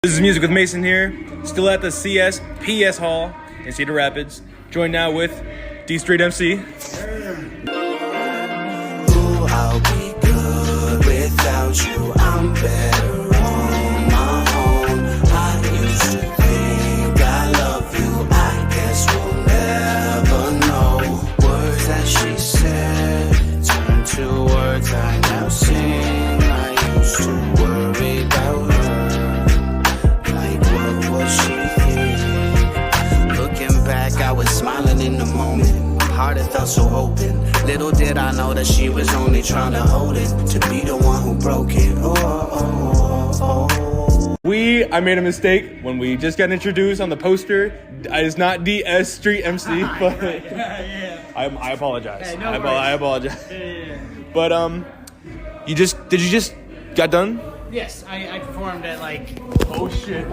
This is Music with Mason here, still at the CSPS Hall in Cedar Rapids, joined now with DstreetMC. Ooh, I'll be good without you, I'm better on my own. I used to think I love you, I guess we'll never know. Words that she said turn to words I now sing. I used to worry about her. She think. Looking back, I was smiling in the moment. My heart had felt so open. Little did I know that she was only trying to hold it, to be the one who broke it. I made a mistake when we just got introduced on the poster. It's not DstreetMC, but I apologize. Hey, no I apologize. Yeah. But did you just got done? Yes, I performed at Oh shit!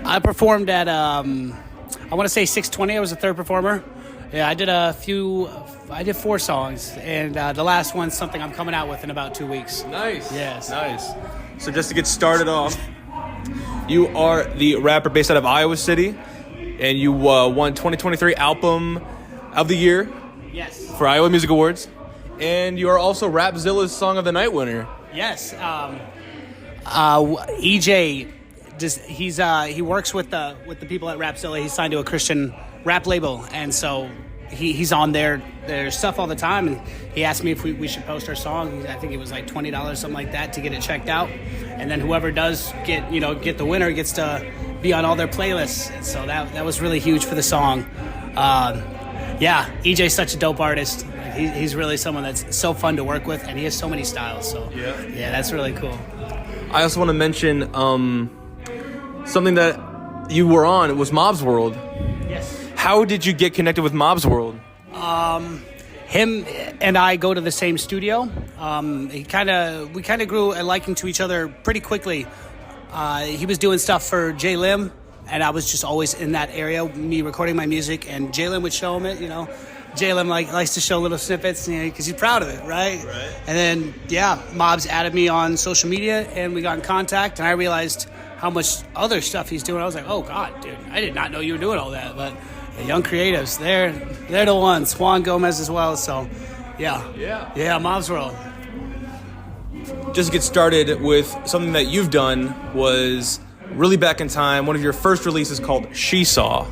I performed at I want to say 620. I was the third performer. Yeah, I did 4 songs, and the last one's something I'm coming out with in about 2 weeks. Nice. Yes. Nice. So just to get started off, you are the rapper based out of Iowa City, and you won 2023 Album of the Year Yes. for Iowa Music Awards, and you are also Rapzilla's Song of the Night winner. Yes. EJ, he works with the people at Rapzilla. He's signed to a Christian rap label, and so he's on their stuff all the time. And he asked me if we should post our song. I think it was like $20, something like that, to get it checked out. And then whoever does get the winner gets to be on all their playlists. And so that was really huge for the song. Yeah, EJ's such a dope artist. He's really someone that's so fun to work with, and he has so many styles. So yeah, that's really cool. I also want to mention something that you were on. It was Mob's World. Yes. How did you get connected with Mob's World? Him and I go to the same studio. We kind of grew a liking to each other pretty quickly. He was doing stuff for J Lim, and I was just always in that area, me recording my music, and J Lim would show him it, J Lim likes to show little snippets, because he's proud of it, right? And then, Mobs added me on social media, and we got in contact, and I realized how much other stuff he's doing. I was like, oh, God, dude, I did not know you were doing all that. But the young creatives, they're the ones. Juan Gomez as well, so, yeah, Mobs World. Just to get started with something that you've done was really back in time. One of your first releases called She Saw.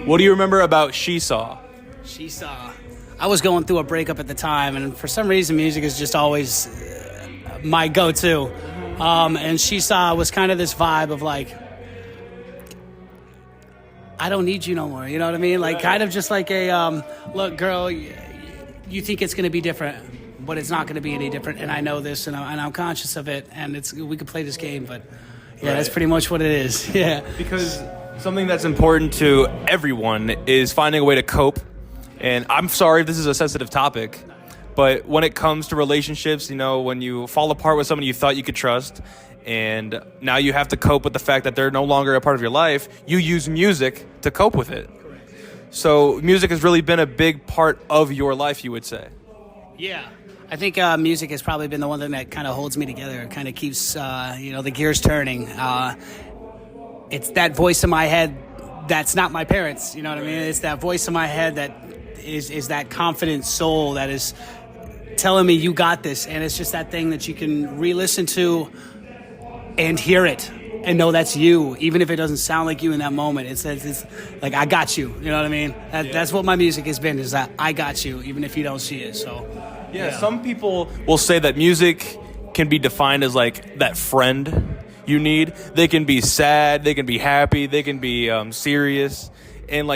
What do you remember about She Saw? She Saw. I was going through a breakup at the time, and for some reason, music is just always my go-to. And She Saw was kind of this vibe of I don't need you no more. You know what I mean? Kind of just like a, look, girl, you think it's going to be different, but it's not going to be any different. And I know this, and I'm conscious of it. And we could play this game, but that's pretty much what it is. Yeah. Because something that's important to everyone is finding a way to cope. And I'm sorry if this is a sensitive topic, but when it comes to relationships, when you fall apart with someone you thought you could trust, and now you have to cope with the fact that they're no longer a part of your life, you use music to cope with it. Correct. So music has really been a big part of your life, you would say. Yeah. I think music has probably been the one thing that kind of holds me together. It kind of keeps, the gears turning. It's that voice in my head that's not my parents, you know what I mean? It's that voice in my head that is that confident soul that is telling me you got this. And it's just that thing that you can re-listen to and hear it and know that's you, even if it doesn't sound like you in that moment. It's like, I got you, you know what I mean? That's what my music has been, is that I got you, even if you don't see it. So yeah, some people will say that music can be defined as that friend you need. They can be sad, they can be happy, they can be serious, and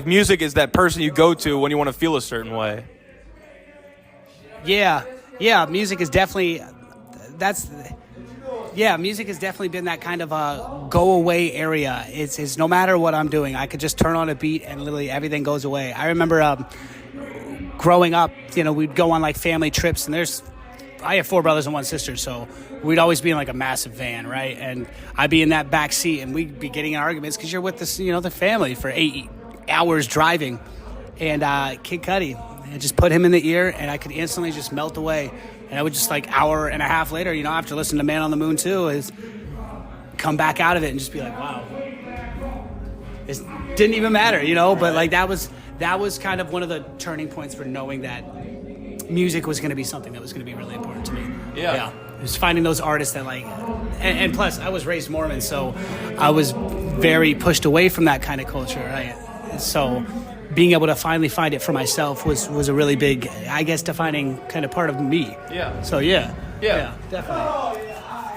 music is that person you go to when you want to feel a certain way. Yeah, music is definitely music has definitely been that kind of a go away area. It's no matter what I'm doing, I could just turn on a beat and literally everything goes away. I remember growing up, we'd go on family trips, and I have 4 brothers and 1 sister, so we'd always be in a massive van, right? And I'd be in that back seat, and we'd be getting in arguments because you're with this, the family for 8 hours driving. And Kid Cudi, I just put him in the ear, and I could instantly just melt away. And I would just hour and a half later, after listening to Man on the Moon 2, come back out of it and just be like, wow, it didn't even matter, you know. But like that was kind of one of the turning points for knowing that music was going to be something that was going to be really important to me. Yeah. It was finding those artists that like, and plus I was raised Mormon, so I was very pushed away from that kind of culture, right? So being able to finally find it for myself was a really big, I guess, defining kind of part of me. Yeah. So yeah, definitely.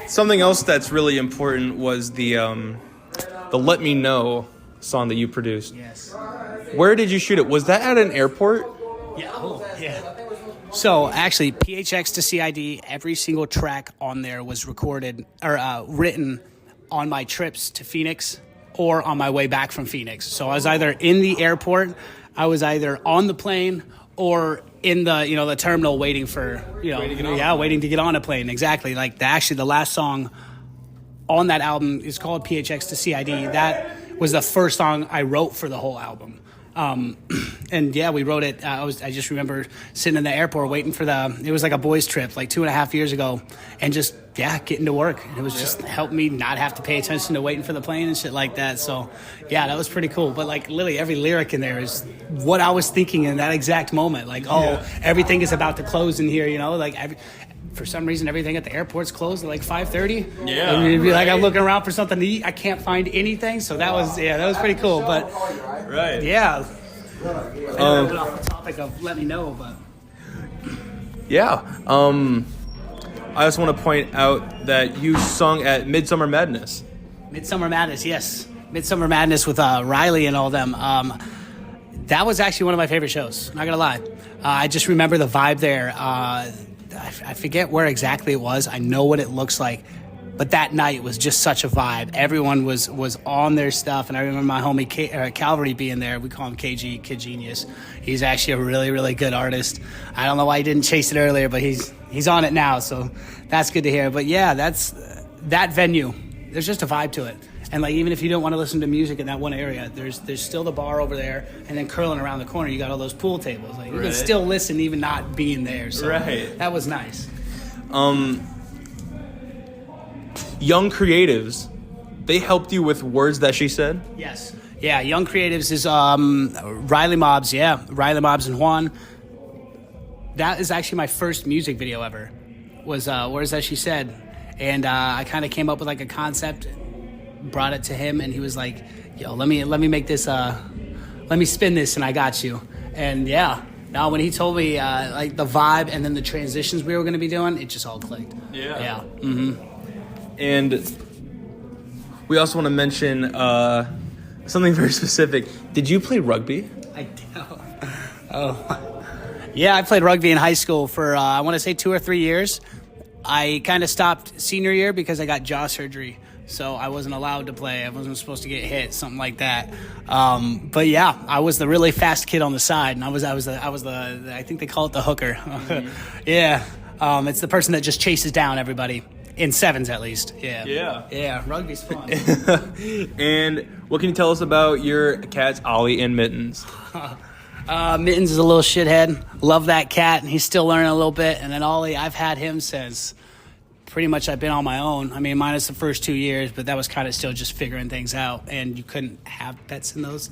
Something else that's really important was the Let Me Know song that you produced. Yes. Where did you shoot it? Was that at an airport? Yeah. Yeah. So actually, PHX to CID, every single track on there was recorded or written on my trips to Phoenix or on my way back from Phoenix. So I was either in the airport, I was either on the plane, or in the the terminal waiting for waiting to get on a plane. Exactly. Like the last song on that album is called PHX to CID. That was the first song I wrote for the whole album. And yeah, we wrote it. I just remember sitting in the airport waiting for it was like a boys trip like 2.5 years ago, and just getting to work. And it was just helped me not have to pay attention to waiting for the plane and shit like that. So yeah, that was pretty cool. But like literally every lyric in there is what I was thinking in that exact moment. Like, everything is about to close in here, like for some reason, everything at the airport's closed at like 5:30. Yeah, and you'd be like, I'm looking around for something to eat. I can't find anything. So that was pretty cool. But right, yeah. Off the topic of Let Me Know, but I just want to point out that you sung at Midsummer Madness. Midsummer Madness, yes, Midsummer Madness with Riley and all them. That was actually one of my favorite shows. Not gonna lie, I just remember the vibe there. I forget where exactly it was. I know what it looks like. But that night was just such a vibe. Everyone was on their stuff, and I remember my homie Calvary being there. We call him KG, Kid Genius. He's actually a really, really good artist. I don't know why he didn't chase it earlier, but he's on it now, so that's good to hear. But yeah, that's that venue. There's just a vibe to it. And like even if you don't want to listen to music in that one area, there's still the bar over there, and then curling around the corner, you got all those pool tables. Like you can still listen even not being there. So that was nice. Young Creatives, they helped you with Words That She Said? Yes. Yeah, Young Creatives is Riley Mobs, Riley Mobs and Juan. That is actually my first music video ever, was Words That She Said. And I kind of came up with like a concept, brought it to him, and he was like, yo, let me make this, let me spin this and I got you. And now when he told me like the vibe and then the transitions we were going to be doing, it just all clicked. Yeah. Mm-hmm. And we also want to mention something very specific. Did you play rugby? I did. Oh. Yeah, I played rugby in high school for, I want to say 2 or 3 years. I kind of stopped senior year because I got jaw surgery. So I wasn't allowed to play. I wasn't supposed to get hit, something like that. But yeah, I was the really fast kid on the side, and I was the I think they call it the hooker. Mm-hmm. Yeah. It's the person that just chases down everybody. In sevens, at least. Yeah. Rugby's fun. And what can you tell us about your cats, Ollie and Mittens? Mittens is a little shithead. Love that cat, and he's still learning a little bit. And then Ollie, I've had him since pretty much I've been on my own. I mean, minus the first 2 years, but that was kind of still just figuring things out. And you couldn't have pets in those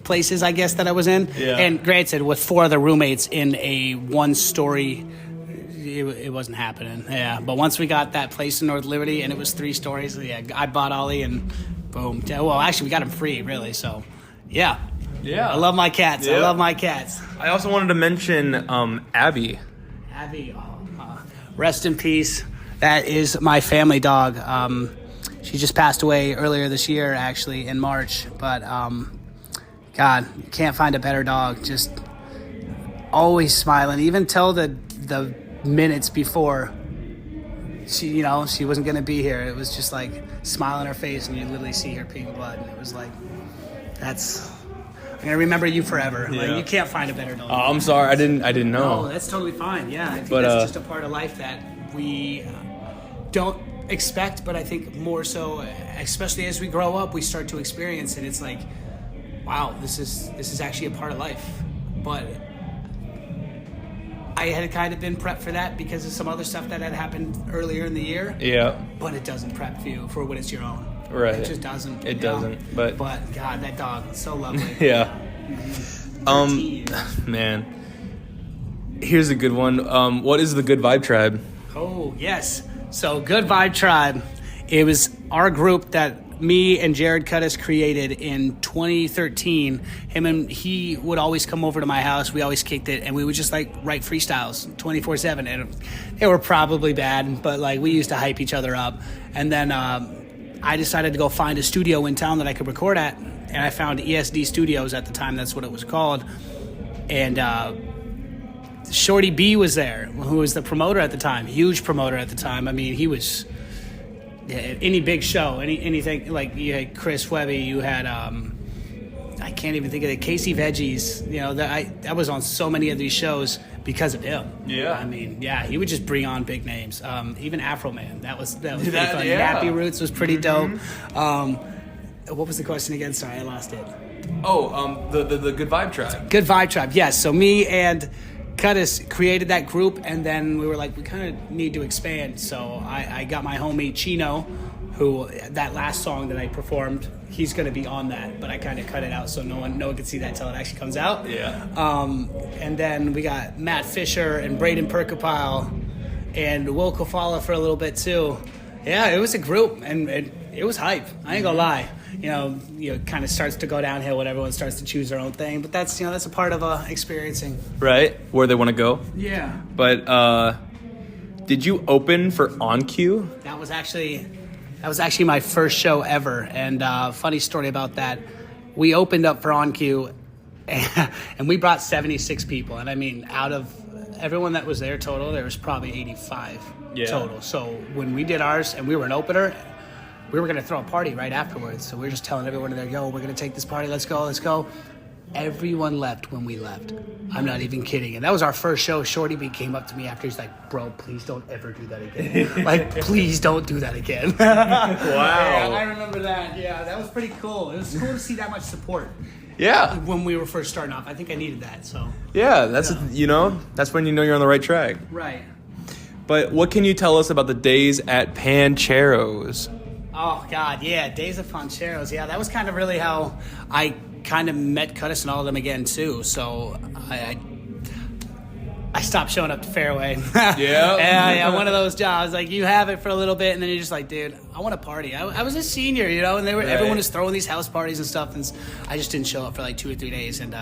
places, I guess, that I was in. Yeah. And granted, with 4 other roommates in a one-story, it wasn't happening. Yeah, but once we got that place in North Liberty and it was 3 stories, I bought Ollie and boom. Well, actually, we got him free, really. So, yeah. I love my cats. I love my cats. I also wanted to mention Abby. Abby, rest in peace. That is my family dog. She just passed away earlier this year, actually, in March. But, God, you can't find a better dog. Just always smiling. Even till the minutes before she wasn't going to be here, it was just like smile on her face, and you literally see her peeing blood, and it was like, I'm going to remember you forever. Like, you can't find a better dog. Oh, I'm sorry, I didn't know. No, that's totally fine. Yeah, I think that's just a part of life that we don't expect, but I think more so, especially as we grow up, we start to experience it. It's like, wow, this is actually a part of life. But I had kind of been prepped for that because of some other stuff that had happened earlier in the year. Yeah. But it doesn't prep you for when it's your own. Right. It just doesn't. It you know? doesn't. But God, that dog is so lovely. yeah. 13. Man. Here's a good one. What is the Good Vibe Tribe? Oh, yes. So Good Vibe Tribe, it was our group that me and Jared Cudis created in 2013. He would always come over to my house. We always kicked it, and we would just like write freestyles 24/7. And they were probably bad, but like we used to hype each other up. And then I decided to go find a studio in town that I could record at, and I found ESD Studios at the time. That's what it was called. And Shorty B was there, who was the promoter at the time, huge promoter at the time. I mean, he was any big show, anything like you had Chris Webby, you had I can't even think of it, Casey Veggies. You know, that was on so many of these shows because of him. Yeah. I mean, yeah, he would just bring on big names. Even Afro Man, that was pretty fun. Yeah. Nappy Roots was pretty dope. What was the question again? Sorry, I lost it. Oh, the Good Vibe Tribe. Good Vibe Tribe, yes. So me and Cudis created that group, and then we were like, we kind of need to expand. So I got my homie Chino, who that last song that I performed, he's going to be on that, but I kind of cut it out so no one could see that until it actually comes out. Yeah. And then we got Matt Fisher and Braden Perkapile and Will Kofala for a little bit too. Yeah, it was a group, and it was hype. I ain't gonna lie. You know, it kind of starts to go downhill when everyone starts to choose their own thing. But that's a part of experiencing. Right, where they want to go. Yeah. But did you open for On Cue? That was actually my first show ever. And funny story about that, we opened up for On Cue, and we brought 76 people. And I mean, out of everyone that was there total, there was probably 85 total. So when we did ours and we were an opener, we were going to throw a party right afterwards. So we were just telling everyone in there, yo, we're going to take this party. Let's go. Everyone left when we left. I'm not even kidding. And that was our first show. Shorty B came up to me after. He's like, bro, please don't ever do that again. Like, please don't do that again. Wow. Yeah, I remember that. Yeah, that was pretty cool. It was cool to see that much support. Yeah. When we were first starting off. I think I needed that. So. Yeah, that's that's when you know you're on the right track. Right. But what can you tell us about the days at Pancheros? Oh, God, yeah, Days of Pancheros. Yeah, that was kind of really how I kind of met Cudis and all of them again, too. So I stopped showing up to Fairway. Yeah, one of those jobs. Like, you have it for a little bit, and then you're just like, dude, I want to party. I was a senior, and everyone was throwing these house parties and stuff, and I just didn't show up for like 2 or 3 days, and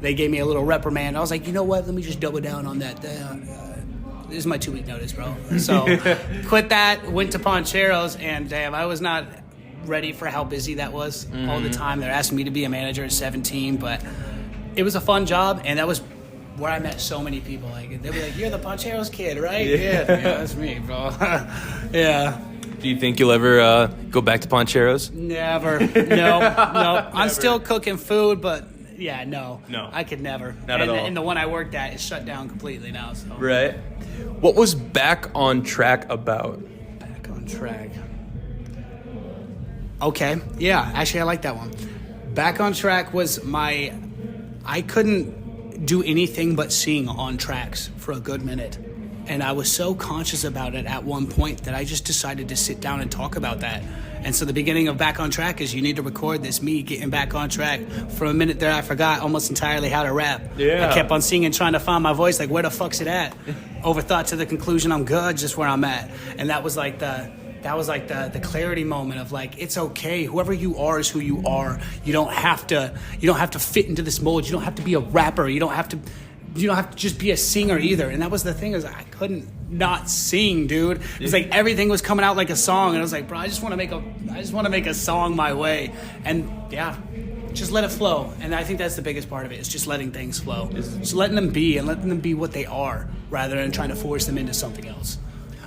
they gave me a little reprimand. I was like, you know what, let me just double down on that. This is my 2-week notice, bro. So quit that, went to Pancheros, and damn, I was not ready for how busy that was all the time. They're asking me to be a manager at 17, but it was a fun job, and that was where I met so many people. Like, they were like, you're the Pancheros kid, right? Yeah, that's me, bro. Yeah. Do you think you'll ever go back to Pancheros? Never. No. I'm still cooking food, but... Yeah, no. I could never. Not at all. And the one I worked at is shut down completely now. So. Right. What was Back on Track about? Back on Track. Okay. Yeah, actually, I like that one. Back on Track was I couldn't do anything but sing on tracks for a good minute. And I was so conscious about it at one point that I just decided to sit down and talk about that. And so the beginning of Back on Track is you need to record this, me getting back on track. For a minute there, I forgot almost entirely how to rap. Yeah. I kept on singing, trying to find my voice, like, where the fuck's it at? Overthought to the conclusion, I'm good, just where I'm at. And that was like the clarity moment of like, it's okay. Whoever you are is who you are. You don't have to fit into this mold. You don't have to be a rapper. You don't have to just be a singer either. And that was the thing, is I couldn't not sing, dude. It's like everything was coming out like a song, and I was like, bro, I just want to make a song my way. And yeah, just let it flow. And I think that's the biggest part of it, is just letting things flow. Just letting them be, and letting them be what they are, rather than trying to force them into something else.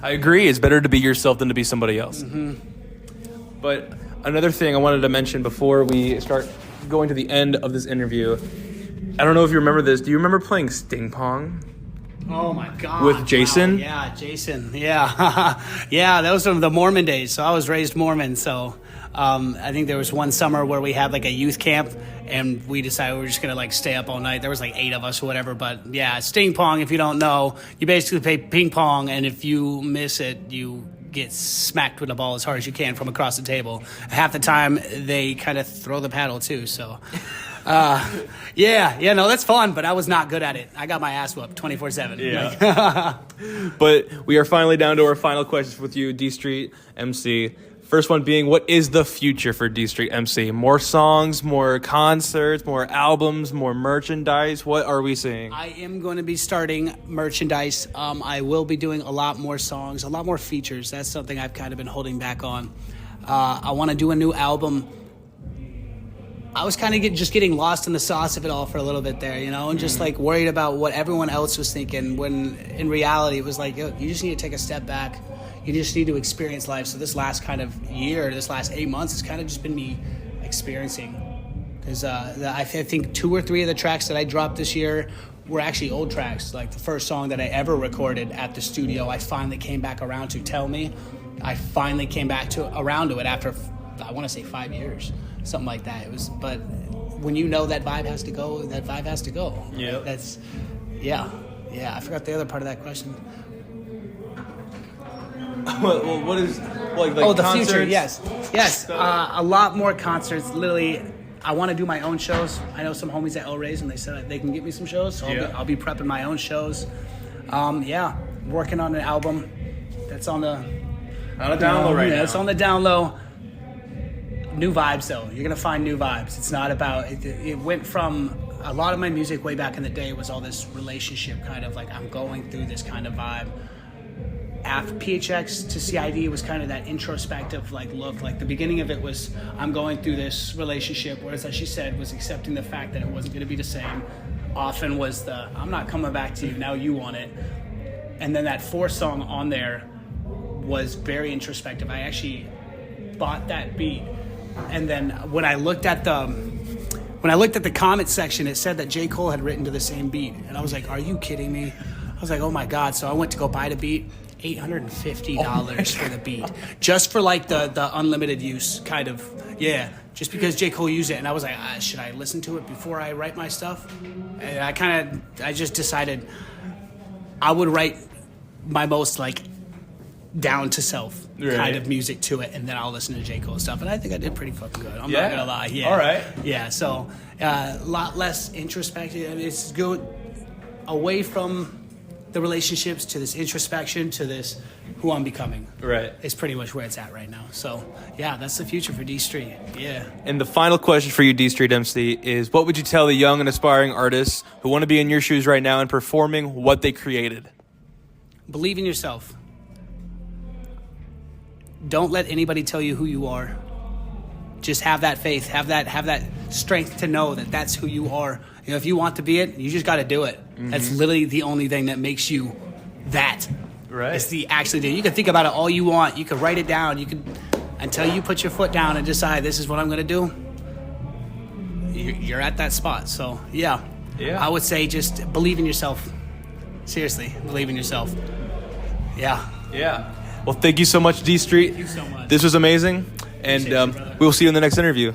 I agree. It's better to be yourself than to be somebody else. Mm-hmm. But another thing I wanted to mention before we start going to the end of this interview, I don't know if you remember this. Do you remember playing Sting Pong? Oh my God! With Jason? Wow. Yeah, Jason. Yeah, yeah. Those were the Mormon days. So I was raised Mormon. So I think there was one summer where we had like a youth camp, and we decided we were just gonna like stay up all night. There was like 8 of us or whatever. But yeah, sting pong. If you don't know, you basically play ping pong, and if you miss it, you get smacked with the ball as hard as you can from across the table. Half the time they kind of throw the paddle too. So. No, that's fun, but I was not good at it. I got my ass whooped 24/7. Yeah. But we are finally down to our final questions with you, DstreetMC. First one being, what is the future for DstreetMC? More songs, more concerts, more albums, more merchandise? What are we seeing? I am going to be starting merchandise. I will be doing a lot more songs, a lot more features. That's something I've kind of been holding back on. I want to do a new album. I was kind of just getting lost in the sauce of it all for a little bit there, and just like worried about what everyone else was thinking, when in reality it was like, yo, you just need to take a step back. You just need to experience life. So this last kind of year, this last 8 months has kind of just been me experiencing. Because I think 2 or 3 of the tracks that I dropped this year were actually old tracks. Like the first song that I ever recorded at the studio, I finally came back around to. Tell Me. I finally came back around to it after, I want to say 5 years. Something like that. It was, but when you know that vibe has to go, that vibe has to go. Yeah. Yeah. I forgot the other part of that question. Well, what is like the concerts? future? Yes. A lot more concerts. Literally, I want to do my own shows. I know some homies at El Rey's, and they said they can get me some shows. So I'll be prepping my own shows. Working on an album that's on the down low right now. It's on the down low. New vibes, though. You're going to find new vibes. It's not about... It went from... A lot of my music way back in the day was all this relationship kind of like, I'm going through this kind of vibe. After PHX to CID was kind of that introspective like look. Like the beginning of it was, I'm going through this relationship, whereas as she said, was accepting the fact that it wasn't going to be the same. Often was the, I'm not coming back to you, now you want it. And then that 4th song on there was very introspective. I actually bought that beat. And then when I looked at the comment section, it said that J. Cole had written to the same beat. And I was like, are you kidding me? I was like, oh my God. So I went to go buy the beat, $850 for the beat. Just for like the unlimited use kind of, just because J. Cole used it. And I was like, should I listen to it before I write my stuff? And I just decided I would write my most like down to self kind of music to it, and then I'll listen to J. Cole stuff, and I think I did pretty fucking good. I'm not gonna lie. Yeah. All right. Yeah. So a lot less introspective. It's good away from the relationships to this introspection to this who I'm becoming. Right. It's pretty much where it's at right now. So yeah, that's the future for D Street. Yeah. And the final question for you, DstreetMC, is what would you tell the young and aspiring artists who want to be in your shoes right now and performing what they created? Believe in yourself. Don't let anybody tell you who you are. Just have that faith, have that strength to know that that's who you are. If you want to be it, you just got to do it. Mm-hmm. That's literally the only thing that makes you that. Right. It's the actually do. You can think about it all you want. You can write it down. You can until you put your foot down and decide this is what I'm going to do. You're at that spot. So yeah, I would say just believe in yourself. Seriously, believe in yourself. Yeah. Well, thank you so much, D Street. Thank you so much. This was amazing, and you, we'll see you in the next interview.